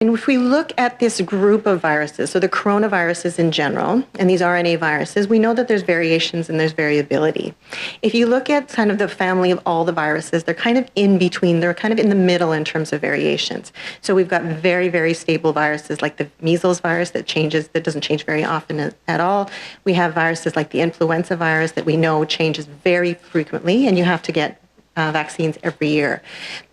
And if we look at this group of viruses, so the coronaviruses in general, and these RNA viruses, we know that there's variations and there's variability. If you look at kind of the family of all the viruses, they're kind of in between, they're kind of in the middle in terms of variations. So we've got very, very stable viruses like the measles virus that doesn't change very often at all. We have viruses like the influenza virus that we know changes very frequently, and you have to get vaccines every year.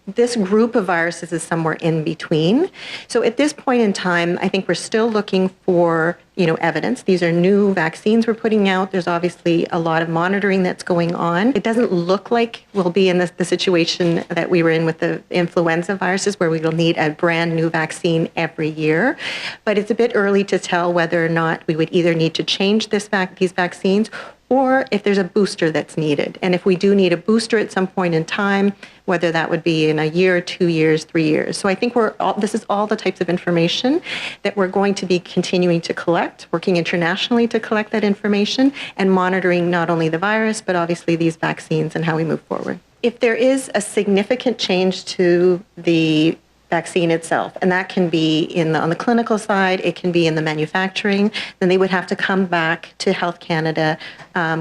This group of viruses is somewhere in between. So at this point in time, I think we're still looking for, evidence. These are new vaccines we're putting out. There's obviously a lot of monitoring that's going on. It doesn't look like we'll be in the situation that we were in with the influenza viruses, where we will need a brand new vaccine every year. But it's a bit early to tell whether or not we would either need to change these vaccines, or if there's a booster that's needed. And if we do need a booster at some point in time, whether that would be in a year, 2 years, 3 years. So I think this is all the types of information that we're going to be continuing to collect, working internationally to collect that information, and monitoring not only the virus, but obviously these vaccines and how we move forward. If there is a significant change to the vaccine itself, and that can be on the clinical side, it can be in the manufacturing, then they would have to come back to Health Canada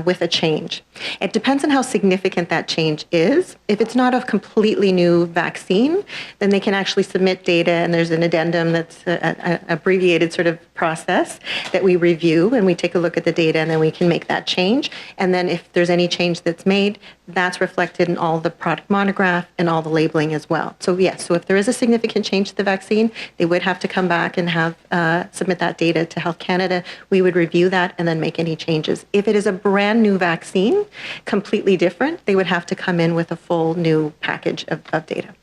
with a change. It depends on how significant that change is. If it's not a completely new vaccine, then they can actually submit data, and there's an addendum that's an abbreviated sort of process that we review, and we take a look at the data, and then we can make that change. And then if there's any change that's made, that's reflected in all the product monograph and all the labeling as well. So yes, so if there is a significant change to the vaccine, they would have to come back and submit that data to Health Canada. We would review that and then make any changes. If it is a brand new vaccine, completely different, they would have to come in with a full new package of data.